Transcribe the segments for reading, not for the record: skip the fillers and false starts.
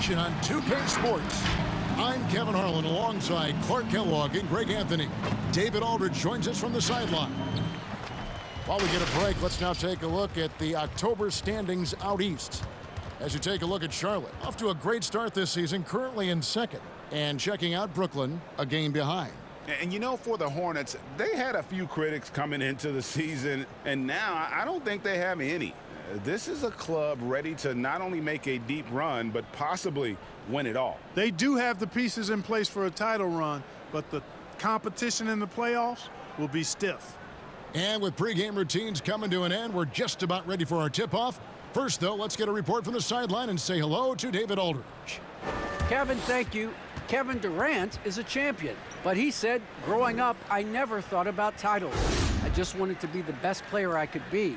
action on 2K Sports. I'm Kevin Harlan alongside Clark Kellogg and Greg Anthony. David Aldridge joins us from the sideline. While we get a break, let's now take a look at the October standings out east. As you take a look at Charlotte, off to a great start this season, currently in second. And checking out Brooklyn, a game behind. And you know, for the Hornets, they had a few critics coming into the season, and now I don't think they have any. This is a club ready to not only make a deep run, but possibly win it all. They do have the pieces in place for a title run, but the competition in the playoffs will be stiff. And with pregame routines coming to an end, we're just about ready for our tip-off. First, though, let's get a report from the sideline and say hello to David Aldridge. Kevin, thank you. Kevin Durant is a champion, but he said, growing up, I never thought about titles. I just wanted to be the best player I could be.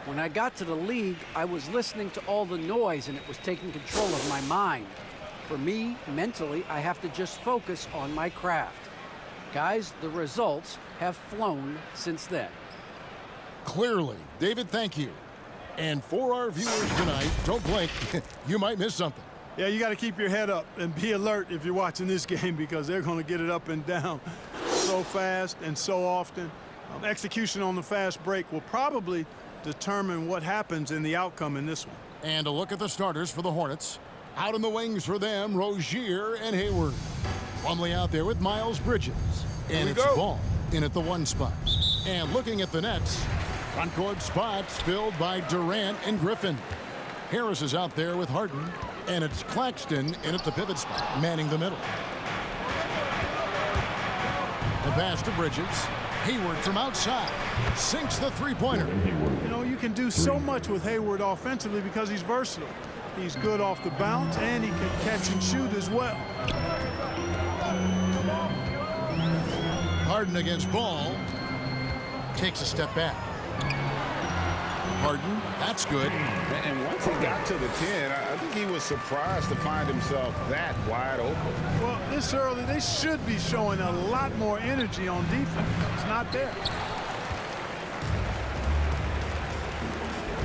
When I got to the league, I was listening to all the noise and it was taking control of my mind. For me, mentally, I have to just focus on my craft. Guys, the results have flown since then. Clearly. David, thank you. And for our viewers tonight, don't blink. You might miss something. Yeah, you got to keep your head up and be alert if you're watching this game because they're going to get it up and down so fast and so often. Execution on the fast break will probably determine what happens in the outcome in this one. And a look at the starters for the Hornets. Out in the wings for them, Rozier and Hayward. Plumlee out there with Miles Bridges. And it's Ball in at the 1 spot. And looking at the Nets, front court spots filled by Durant and Griffin. Harris is out there with Harden. And it's Claxton in at the pivot spot, manning the middle. The pass to Bridges. Hayward from outside sinks the three-pointer. You know, you can do so much with Hayward offensively because he's versatile. He's good off the bounce, and he can catch and shoot as well. Harden against Ball. Takes a step back. Harden, that's good. And once he got to the 10, I think he was surprised to find himself that wide open. Well, this early, they should be showing a lot more energy on defense. It's not there.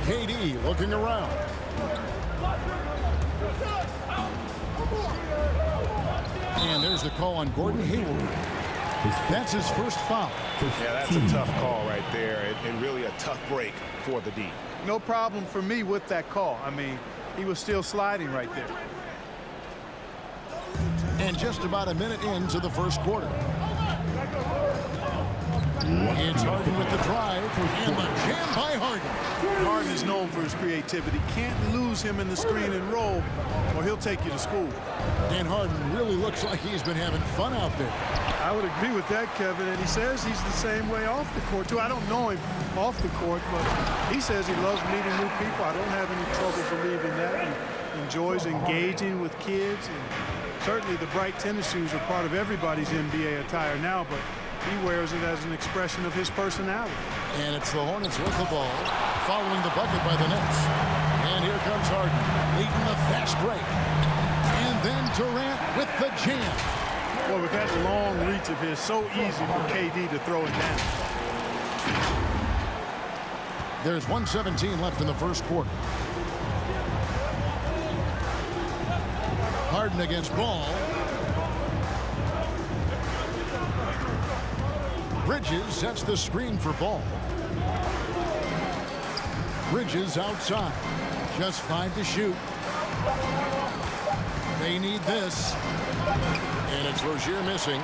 KD looking around. And there's the call on Gordon Hayward. That's his first foul. Yeah, that's a tough call right there, and really a tough break for the D. No problem for me with that call. I mean, he was still sliding right there. And just about a minute into the first quarter. It's Harden with the drive, and the jam by Harden. Harden is known for his creativity. Can't lose him in the screen and roll, or he'll take you to school. And Harden really looks like he's been having fun out there. I would agree with that, Kevin, and he says he's the same way off the court, too. I don't know him off the court, but he says he loves meeting new people. I don't have any trouble believing that. He enjoys engaging with kids, and certainly the bright tennis shoes are part of everybody's NBA attire now, but he wears it as an expression of his personality. And it's the Hornets with the ball, following the bucket by the Nets. And here comes Harden, leading the fast break. And then Durant with the jam. Well, with that long reach of his, so easy for KD to throw it down. There's 1:17 left in the first quarter. Harden against Ball. Bridges sets the screen for Ball. Bridges outside. Just 5 to shoot. They need this. And it's Rozier missing.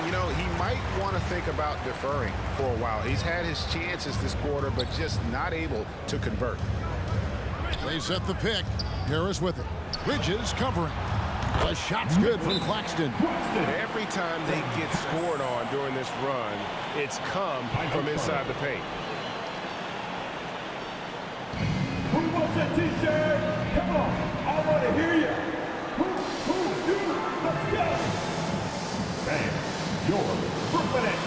You know, he might want to think about deferring for a while. He's had his chances this quarter, but just not able to convert. They set the pick. Harris with it. Bridges covering. The shot's good from Claxton. Every time they get scored on during this run, it's come from inside the paint. Who wants a t-shirt? Come on, I want to hear you. Who, you, let's go. Man, you're Brooklyn.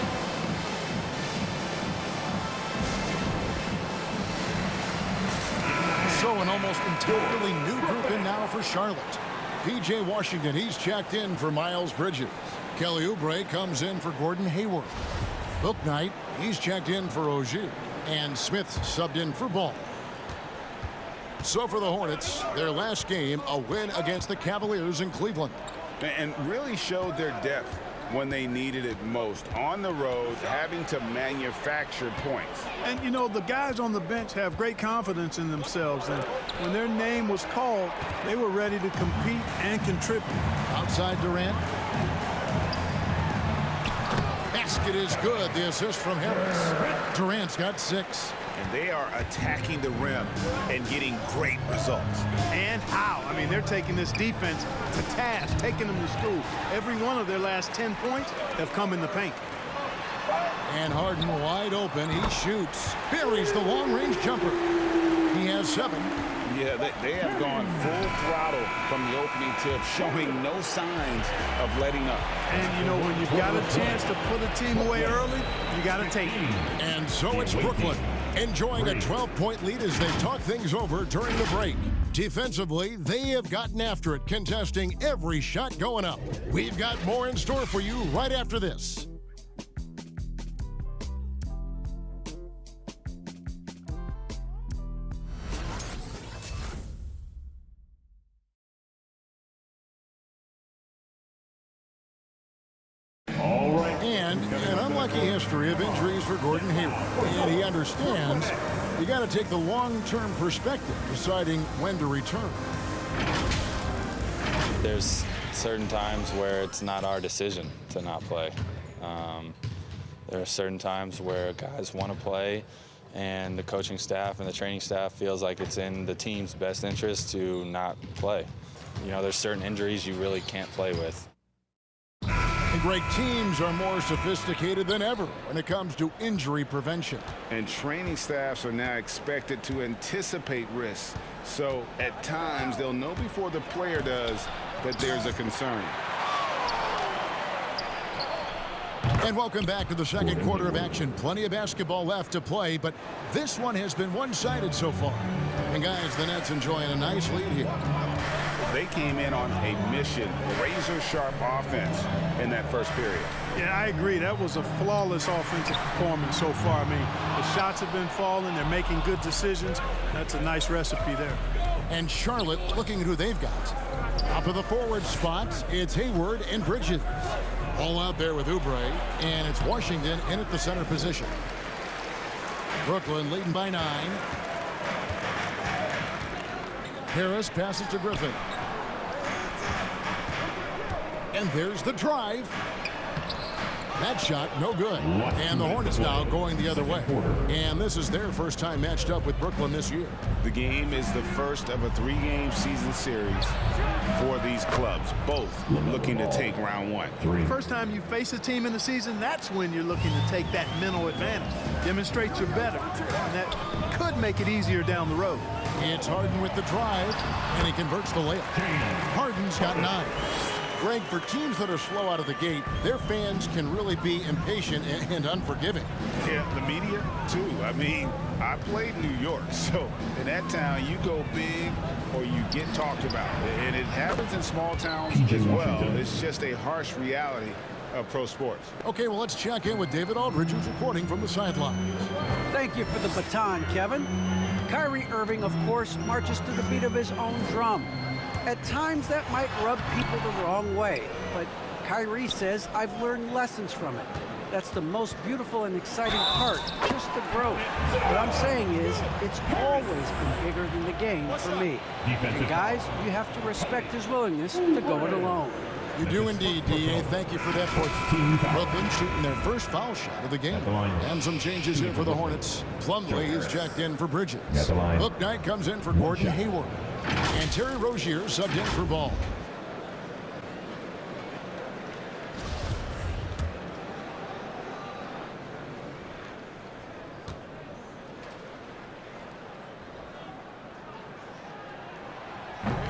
So an almost entirely new group in now for Charlotte. P.J. Washington, he's checked in for Miles Bridges. Kelly Oubre comes in for Gordon Hayward. Bouknight, he's checked in for Rozier. And Smith subbed in for Ball. So for the Hornets, their last game, a win against the Cavaliers in Cleveland. And really showed their depth when they needed it most. On the road, having to manufacture points. And, you know, the guys on the bench have great confidence in themselves. And when their name was called, they were ready to compete and contribute. Outside Durant. Basket is good. The assist from Harris. Durant's got 6. And they are attacking the rim and getting great results. And how? I mean, they're taking this defense to task, taking them to school. Every one of their last 10 points have come in the paint. And Harden wide open. He shoots. Buries the long-range jumper. He has 7. Yeah, they have gone full throttle from the opening tip, showing no signs of letting up. And, you know, when you've got a chance to put a team away early, you got to take it. And so it's Brooklyn, enjoying a 12-point lead as they talk things over during the break. Defensively, they have gotten after it, contesting every shot going up. We've got more in store for you right after this. And an unlucky history of injuries for Gordon Hayward. And he understands you got to take the long-term perspective, deciding when to return. There's certain times where it's not our decision to not play. There are certain times where guys want to play, and the coaching staff and the training staff feels like it's in the team's best interest to not play. You know, there's certain injuries you really can't play with. And great teams are more sophisticated than ever when it comes to injury prevention. And training staffs are now expected to anticipate risks. So at times, they'll know before the player does that there's a concern. And welcome back to the second quarter of action. Plenty of basketball left to play, but this one has been one-sided so far. And guys, the Nets enjoying a nice lead here. They came in on a mission, razor-sharp offense in that first period. Yeah, I agree. That was a flawless offensive performance so far. I mean, the shots have been falling. They're making good decisions. That's a nice recipe there. And Charlotte looking at who they've got. Top of the forward spot, it's Hayward and Bridges. All out there with Oubre, and it's Washington in at the center position. Brooklyn leading by 9. Harris passes to Griffin. And there's the drive. That shot, no good. And the Hornets now going the other way. And this is their first time matched up with Brooklyn this year. The game is the first of a 3-game season series for these clubs, both looking to take round 1. First time you face a team in the season, that's when you're looking to take that mental advantage. Demonstrate you're better. And that could make it easier down the road. It's Harden with the drive, and he converts the layup. Harden's got 9. Greg, for teams that are slow out of the gate, their fans can really be impatient and unforgiving. Yeah, the media, too. I mean, I played New York, so in that town, you go big or you get talked about. And it happens in small towns as well. It's just a harsh reality of pro sports. Okay, well, let's check in with David Aldridge, who's reporting from the sidelines. Thank you for the baton, Kevin. Kyrie Irving, of course, marches to the beat of his own drum. At times, that might rub people the wrong way, but Kyrie says, I've learned lessons from it. That's the most beautiful and exciting part, just the growth. What I'm saying is, it's always been bigger than the game for me. And guys, you have to respect his willingness to go it alone. You do indeed, D.A. Thank you for that point. Brooklyn shooting their first foul shot of the game. And some changes here for the Hornets. Plumlee is checked in for Bridges. Bouknight comes in for Gordon Hayward. And Terry Rozier subbed in for Ball.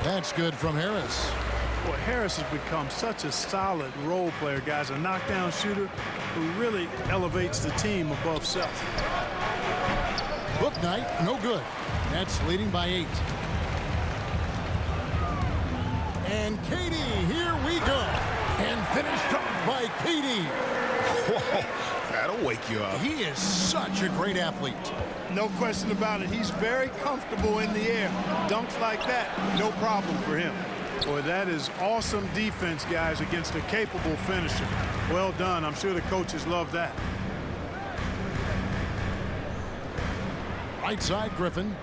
That's good from Harris. Well, Harris has become such a solid role player, guys. A knockdown shooter who really elevates the team above self. Bouknight, no good. Nets leading by 8. And KD, here we go. And finished off by KD. Whoa, that That'll wake you up. He is such a great athlete. No question about it. He's very comfortable in the air. Dunks like that, no problem for him. Boy, that is awesome defense, guys, against a capable finisher. Well done. I'm sure the coaches love that. Right side, Griffin.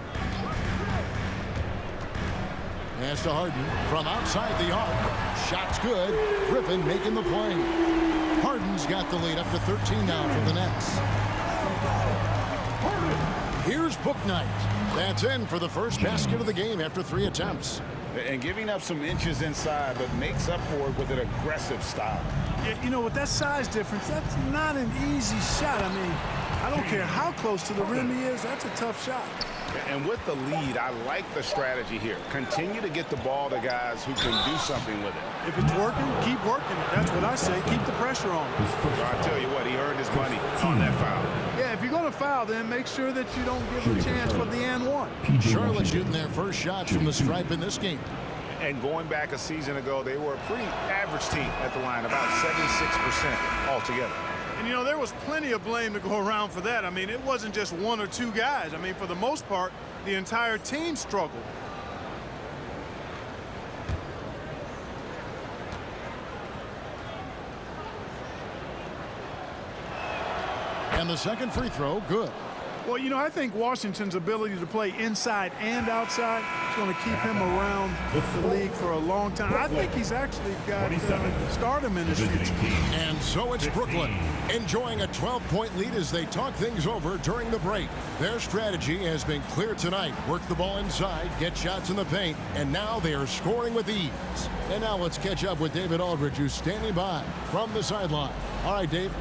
Pass to Harden from outside the arc. Shot's good. Griffin making the play. Harden's got the lead up to 13 now for the Nets. Here's Bouknight. That's in for the first basket of the game after 3 attempts. And giving up some inches inside, but makes up for it with an aggressive style. Yeah, you know, with that size difference, that's not an easy shot. I mean, I don't care how close to the rim he is, that's a tough shot. And with the lead, I like the strategy here. Continue to get the ball to guys who can do something with it. If it's working, keep working it. That's what I say. Keep the pressure on. I tell you what, he earned his money on that foul. Yeah, if you're going to foul, then make sure that you don't give a chance for the and one. Charlotte shooting their first shots from the stripe in this game. And going back a season ago, they were a pretty average team at the line, about 76% altogether. And, you know, there was plenty of blame to go around for that. I mean, it wasn't just 1 or 2 guys. I mean, for the most part, the entire team struggled. And the second free throw, good. Well, you know, I think Washington's ability to play inside and outside is going to keep him around the league for a long time. I think he's actually got stardom in his future. And so it's Brooklyn enjoying a 12-point lead as they talk things over during the break. Their strategy has been clear tonight. Work the ball inside, get shots in the paint, and now they are scoring with ease. And now let's catch up with David Aldridge, who's standing by from the sideline. All right, Dave.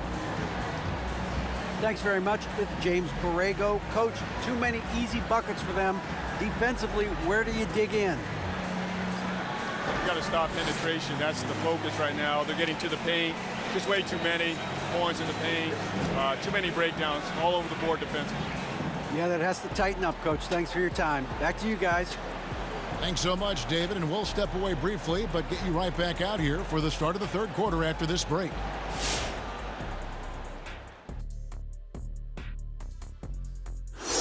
Thanks very much. With James Borrego. Coach, too many easy buckets for them. Defensively, where do you dig in? You got to stop penetration. That's the focus right now. They're getting to the paint. Just way too many points in the paint. Too many breakdowns all over the board defensively. Yeah, that has to tighten up, Coach. Thanks for your time. Back to you guys. Thanks so much, David, and we'll step away briefly, but get you right back out here for the start of the third quarter after this break.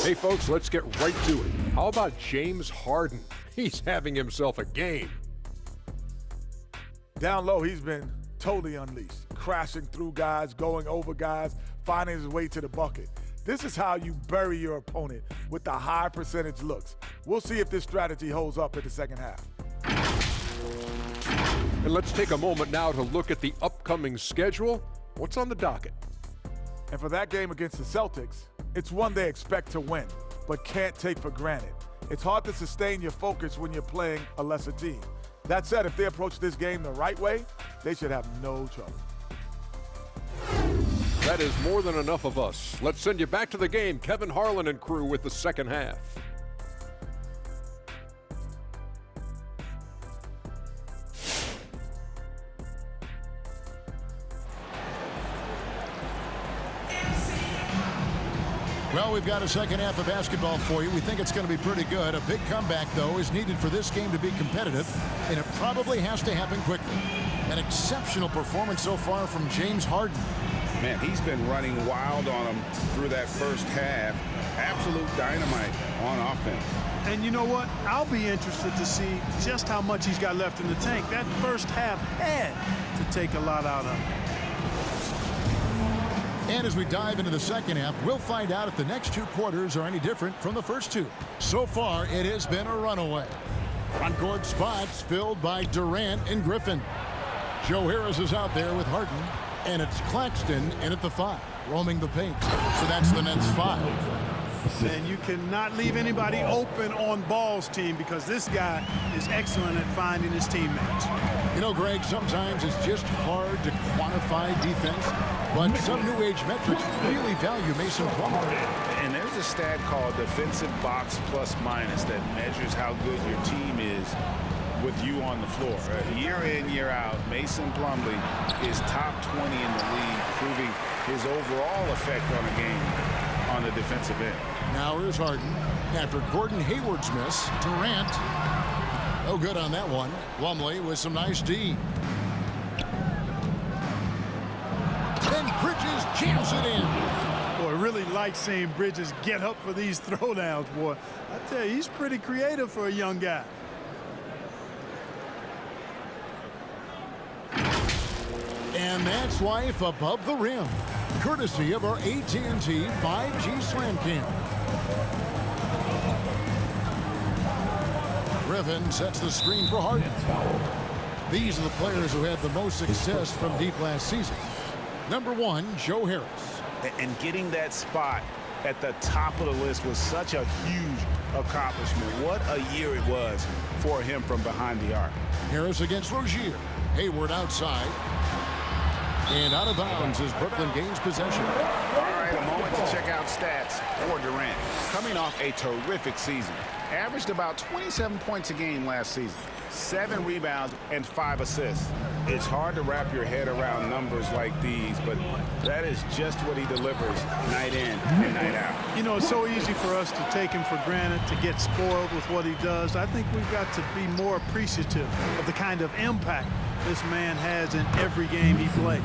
Hey, folks, let's get right to it. How about James Harden? He's having himself a game. Down low, he's been totally unleashed, crashing through guys, going over guys, finding his way to the bucket. This is how you bury your opponent with the high percentage looks. We'll see if this strategy holds up in the second half. And let's take a moment now to look at the upcoming schedule. What's on the docket? And for that game against the Celtics, it's one they expect to win, but can't take for granted. It's hard to sustain your focus when you're playing a lesser team. That said, if they approach this game the right way, they should have no trouble. That is more than enough of us. Let's send you back to the game. Kevin Harlan and crew with the second half. Well, we've got a second half of basketball for you. We think it's going to be pretty good. A big comeback, though, is needed for this game to be competitive, and it probably has to happen quickly. An exceptional performance so far from James Harden. Man, he's been running wild on them through that first half. Absolute dynamite on offense. And you know what? I'll be interested to see just how much he's got left in the tank. That first half had to take a lot out of him. And as we dive into the second half, we'll find out if the next 2 quarters are any different from the first 2. So far, it has been a runaway. Front court spots filled by Durant and Griffin. Joe Harris is out there with Harden, and it's Claxton in at the 5, roaming the paint. So that's the Nets 5. And you cannot leave anybody open on Ball's team because this guy is excellent at finding his teammates. You know, Greg, sometimes it's just hard to quantify defense, but some new age metrics really value Mason Plumlee. And there's a stat called defensive box plus minus that measures how good your team is with you on the floor. Year in, year out, Mason Plumlee is top 20 in the league, proving his overall effect on a game on the defensive end. Now here's Harden. After Gordon Hayward's miss, Durant. No good on that one. Plumlee with some nice D. Then Bridges jams it in. Boy, I really like seeing Bridges get up for these throwdowns, boy. I tell you, he's pretty creative for a young guy. And that's life above the rim, courtesy of our AT&T 5G Slam Cam. Griffin sets the screen for Harden. These are the players who had the most success from deep last season. Number 1, Joe Harris. And getting that spot at the top of the list was such a huge accomplishment. What a year it was for him from behind the arc. Harris against Rozier. Hayward outside. And out of bounds as Brooklyn gains possession. All right, a moment to check out stats for Durant. Coming off a terrific season. Averaged about 27 points a game last season. 7 rebounds and 5 assists. It's hard to wrap your head around numbers like these, but that is just what he delivers night in and night out. You know, it's so easy for us to take him for granted, to get spoiled with what he does. I think we've got to be more appreciative of the kind of impact this man has in every game he plays.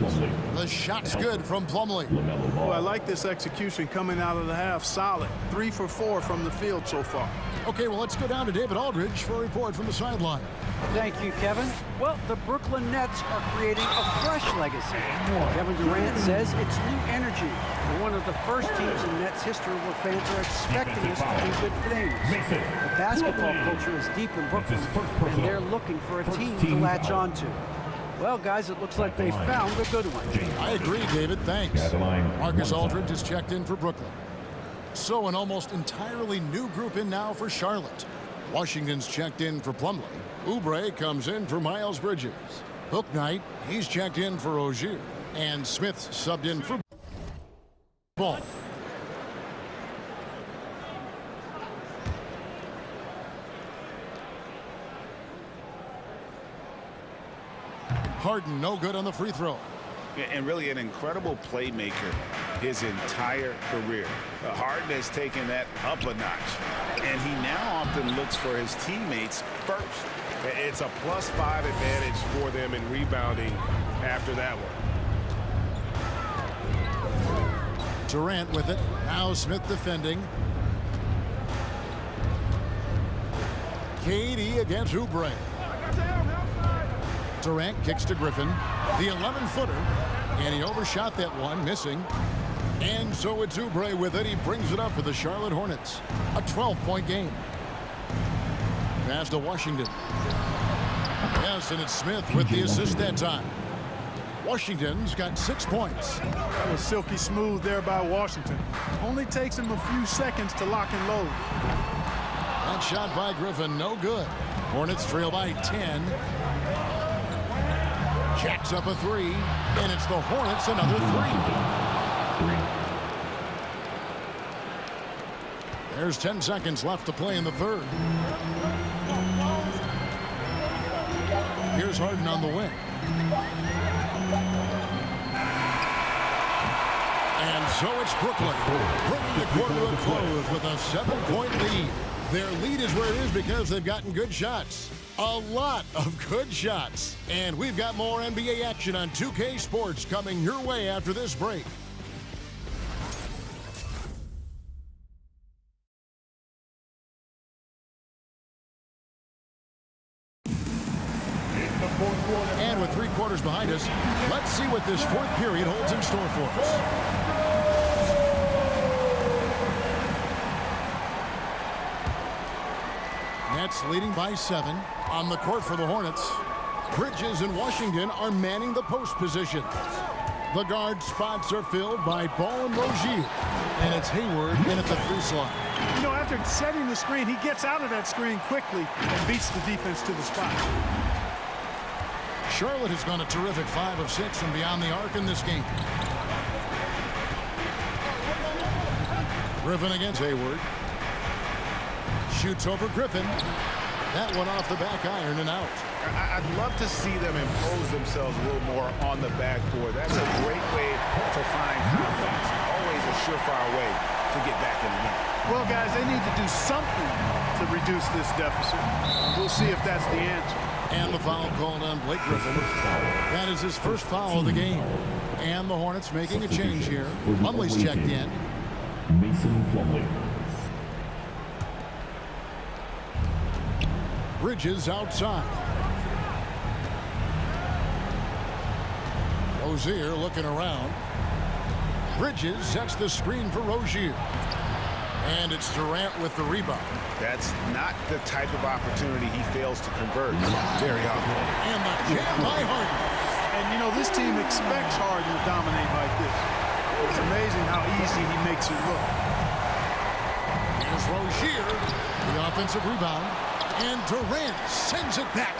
The shot's good from Plumlee. Oh, I like this execution coming out of the half. Solid. 3 for 4 from the field so far. Okay, well, let's go down to David Aldridge for a report from the sideline. Thank you, Kevin. Well, the Brooklyn Nets are creating a fresh legacy. Kevin Durant says it's new energy. We're one of the first teams in Nets history where fans are expecting us to do good things. The basketball culture is deep in Brooklyn, and they're looking for a team to latch onto. Well, guys, it looks like they found a good one. I agree, David. Thanks. Marcus Aldridge has checked in for Brooklyn. So an almost entirely new group in now for Charlotte. Washington's checked in for Plumlee. Oubre comes in for Miles Bridges. Bouknight, he's checked in for Rozier. And Smith's subbed in for Ball. Harden no good on the free throw. And really an incredible playmaker his entire career. Harden has taken that up a notch, and he now often looks for his teammates first. It's a +5 advantage for them in rebounding after that one. Durant with it. Now Smith defending. KD against Oubre. Durant kicks to Griffin. The 11-footer. And he overshot that one, missing. And so it's Oubre with it. He brings it up for the Charlotte Hornets. A 12-point game. Pass to Washington. Yes, and it's Smith with the assist that time. Washington's got 6 points. That was silky smooth there by Washington. Only takes him a few seconds to lock and load. That shot by Griffin, no good. Hornets trail by 10. Jacks up a 3, and it's the Hornets another 3. There's 10 seconds left to play in the third. Here's Harden on the wing. And so it's Brooklyn, bringing the quarter to a close with a 7-point lead. Their lead is where it is because they've gotten good shots. A lot of good shots. And we've got more NBA action on 2K Sports coming your way after this break. And with 3 quarters behind us, let's see what this 4th period holds in store for us. Nets leading by 7. On the court for the Hornets, Bridges and Washington are manning the post positions. The guard spots are filled by Ball and Rozier. And it's Hayward in at the 3 slot. You know, after setting the screen, he gets out of that screen quickly and beats the defense to the spot. Charlotte has gone a terrific 5 of 6 from beyond the arc in this game. Griffin against Hayward. Shoots over Griffin. That one off the back iron and out. I'd love to see them impose themselves a little more on the backboard. That's a great way to find confidence. Always a surefire way to get back in the game. Well, guys, they need to do something to reduce this deficit. We'll see if that's the answer. And the foul called on Blake Griffin. That is his first foul of the game. And the Hornets making a change here. Plumlee's checked in. Mason Plumlee. Bridges outside. Rozier looking around. Bridges sets the screen for Rozier. And it's Durant with the rebound. That's not the type of opportunity he fails to convert very often. And the jam by Harden. And, you know, this team expects Harden to dominate like this. It's amazing how easy he makes it look. Here's Rozier, the offensive rebound. And Durant sends it back.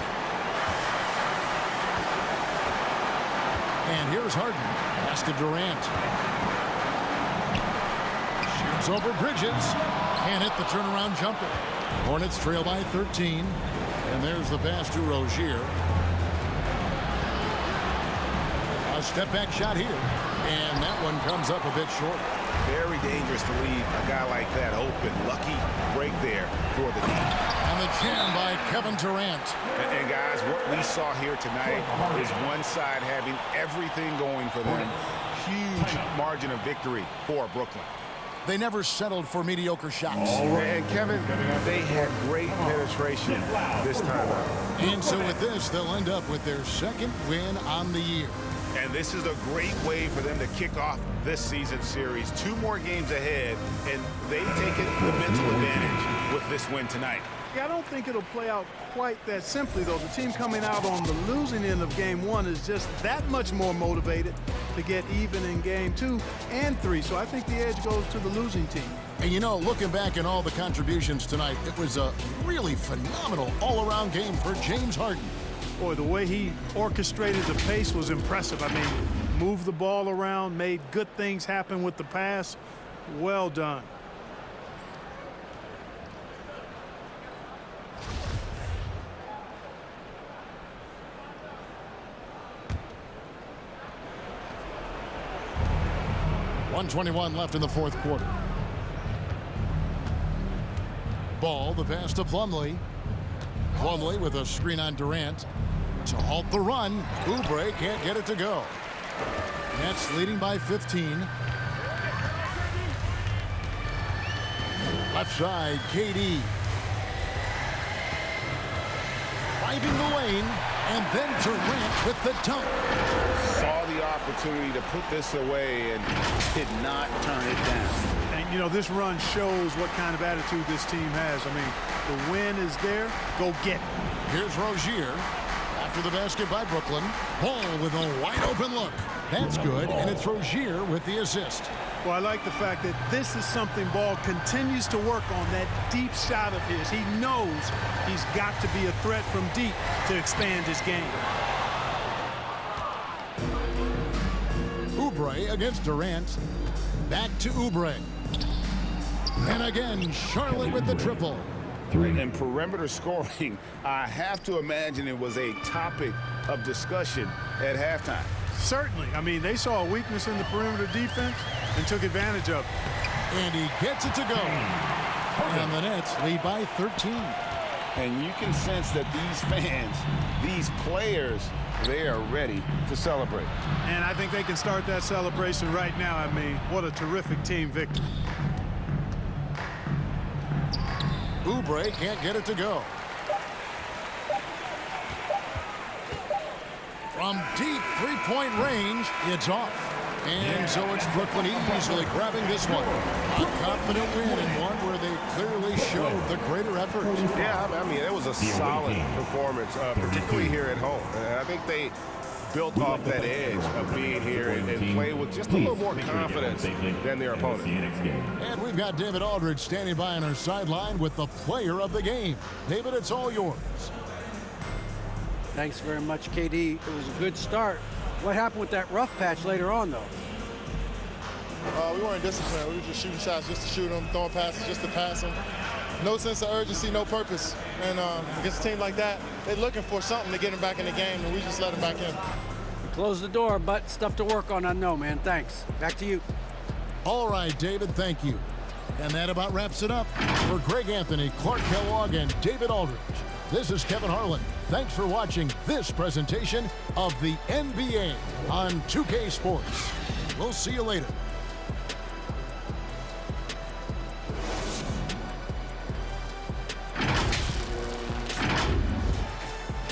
And here's Harden. Pass to Durant. Shoots over Bridges. Can't hit the turnaround jumper. Hornets trail by 13. And there's the pass to Rozier. A step back shot here. And that one comes up a bit short. Very dangerous to leave a guy like that open. Lucky break there for the team. And the jam by Kevin Durant. And guys, what we saw here tonight is one side having everything going for them. Huge margin of victory for Brooklyn. They never settled for mediocre shots. And Kevin, they had great penetration this time out. And so with this, they'll end up with their second win on the year. And this is a great way for them to kick off this season series. 2 more games ahead, and they've taken the mental advantage with this win tonight. Yeah, I don't think it'll play out quite that simply, though. The team coming out on the losing end of game 1 is just that much more motivated to get even in game 2 and 3. So I think the edge goes to the losing team. And you know, looking back at all the contributions tonight, it was a really phenomenal all-around game for James Harden. Boy, the way he orchestrated the pace was impressive. I mean, moved the ball around, made good things happen with the pass. Well done. .121 left in the fourth quarter. Ball, the pass to Plumlee. Plumlee with a screen on Durant. To halt the run, Oubre can't get it to go. Nets leading by 15. Left side, KD. Driving the lane, and then Durant with the dunk. Saw the opportunity to put this away and did not turn it down. And, you know, this run shows what kind of attitude this team has. I mean, the win is there. Go get it. Here's Rozier. After the basket by Brooklyn. Ball with a wide open look. That's good, and it's Rozier with the assist. Well, I like the fact that this is something Ball continues to work on, that deep shot of his. He knows he's got to be a threat from deep to expand his game. Oubre against Durant. Back to Oubre. And again, Charlotte with the triple. And perimeter scoring, I have to imagine it was a topic of discussion at halftime. Certainly. I mean, they saw a weakness in the perimeter defense and took advantage of it. And he gets it to go. And the Nets lead by 13. And you can sense that these fans, these players, they are ready to celebrate. And I think they can start that celebration right now. I mean, what a terrific team victory. Oubre can't get it to go. From deep three-point range, it's off. And so it's Brooklyn easily grabbing this one. A confident win and one where they clearly showed the greater effort. Yeah, I mean, it was a solid performance, particularly here at home. I think they built off that edge of being here and play with just a little more confidence than their opponent. And we've got David Aldridge standing by on our sideline with the player of the game. David, it's all yours. Thanks very much, KD. It was a good start. What happened with that rough patch later on, though? We weren't disciplined. We were just shooting shots just to shoot them, throwing passes just to pass them. No sense of urgency, no purpose. And against a team like that, they're looking for something to get them back in the game, and we just let them back in. We closed the door, but stuff to work on, I know, man. Thanks. Back to you. All right, David, thank you. And that about wraps it up for Greg Anthony, Clark Kellogg, and David Aldridge. This is Kevin Harlan. Thanks for watching this presentation of the NBA on 2K Sports. We'll see you later.